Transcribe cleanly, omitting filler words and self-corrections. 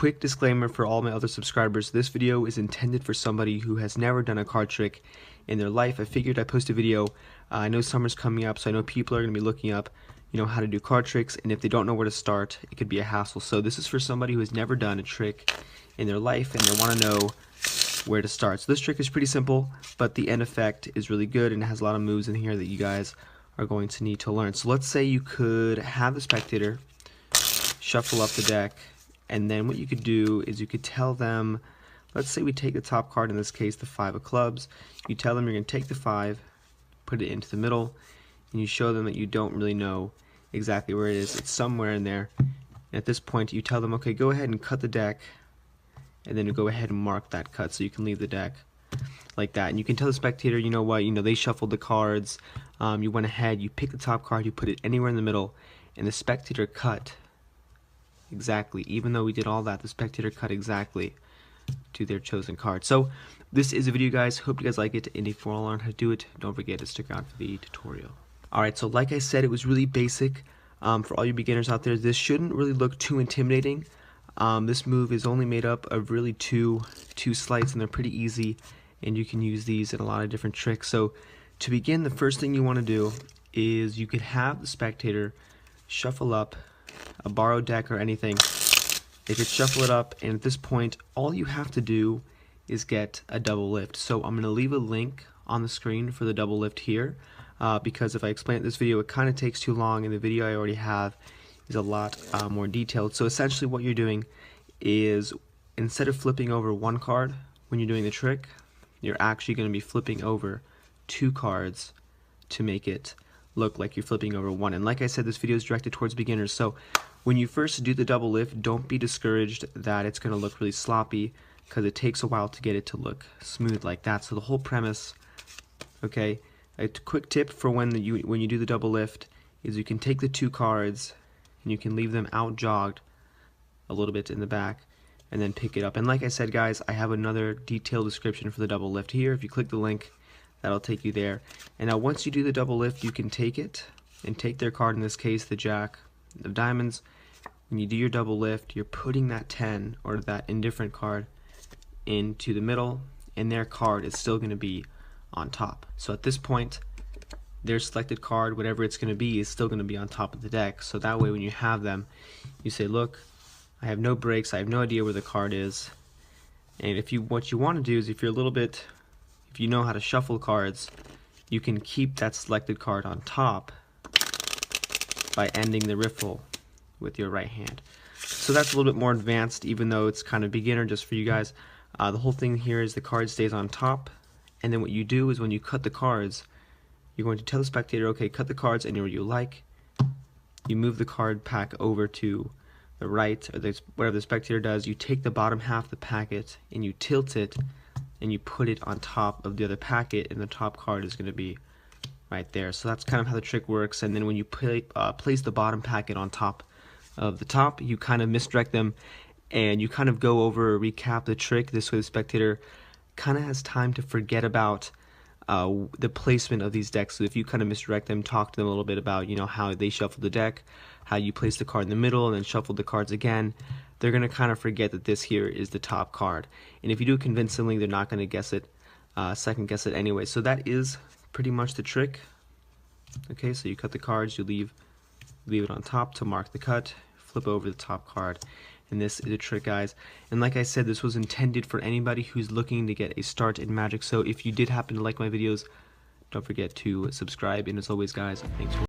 Quick disclaimer for all my other subscribers, this video is intended for somebody who has never done a card trick in their life. I figured I'd post a video. I know summer's coming up, so I know people are going to be looking up how to do card tricks, and if they don't know where to start, it could be a hassle. So this is for somebody who has never done a trick in their life and they want to know where to start. So this trick is pretty simple, but the end effect is really good and it has a lot of moves in here that you guys are going to need to learn. So let's say you could have the spectator shuffle up the deck, and then what you could do is you could tell them, let's say we take the top card, in this case the 5 of clubs. You tell them you're going to take the 5, put it into the middle, and you show them that you don't really know exactly where it is. It's somewhere in there. And at this point you tell them, okay, go ahead and cut the deck, and then go ahead and mark that cut so you can leave the deck like that. And you can tell the spectator, you know what, they shuffled the cards, you went ahead, you pick the top card, you put it anywhere in the middle, and the spectator cut exactly. Even though we did all that, the spectator cut exactly to their chosen card. So this is a video, guys. Hope you guys like it, and if you want to learn how to do it, don't forget to stick around for the tutorial. Alright, so like I said, it was really basic. For all you beginners out there, this shouldn't really look too intimidating. This move is only made up of really two sleights, and they're pretty easy, and you can use these in a lot of different tricks. So to begin, the first thing you want to do is you could have the spectator shuffle up a borrowed deck or anything. They could shuffle it up, and at this point all you have to do is get a double lift. So I'm going to leave a link on the screen for the double lift here, because if I explain it in this video, it kind of takes too long, and the video I already have is a lot more detailed. So essentially what you're doing is, instead of flipping over one card when you're doing the trick, you're actually going to be flipping over 2 cards to make it look like you're flipping over 1. And like I said, this video is directed towards beginners, so when you first do the double lift, don't be discouraged that it's going to look really sloppy, because it takes a while to get it to look smooth like that. So the whole premise, okay, a quick tip for when you do the double lift is you can take the 2 cards and you can leave them out jogged a little bit in the back and then pick it up. And like I said, guys, I have another detailed description for the double lift here. If you click the link, that'll take you there. And now once you do the double lift, you can take it and take their card, in this case the Jack of Diamonds. When you do your double lift, you're putting that 10 or that indifferent card into the middle, and their card is still going to be on top. So at this point, their selected card, whatever it's going to be, is still going to be on top of the deck. So that way when you have them, you say, look, I have no breaks, I have no idea where the card is. And what you want to do is, if you know how to shuffle cards, you can keep that selected card on top by ending the riffle with your right hand. So that's a little bit more advanced, even though it's kind of beginner just for you guys. The whole thing here is the card stays on top, and then what you do is when you cut the cards, you're going to tell the spectator, okay, cut the cards anywhere you like. You move the card pack over to the right, or whatever the spectator does. You take the bottom half of the packet and you tilt it, and you put it on top of the other packet, and the top card is going to be right there. So that's kind of how the trick works. And then when you place the bottom packet on top of the top, you kind of misdirect them, and you kind of go over or recap the trick. This way the spectator kind of has time to forget about the placement of these decks. So if you kind of misdirect them, talk to them a little bit about how they shuffled the deck, how you place the card in the middle and then shuffled the cards again, they're going to kind of forget that this here is the top card. And if you do it convincingly, they're not going to guess it, second guess it anyway. So that is pretty much the trick. Okay, so you cut the cards, you leave it on top to mark the cut, flip over the top card, and this is a trick, guys. And like I said, this was intended for anybody who's looking to get a start in Magic. So if you did happen to like my videos, don't forget to subscribe, and as always, guys, thanks for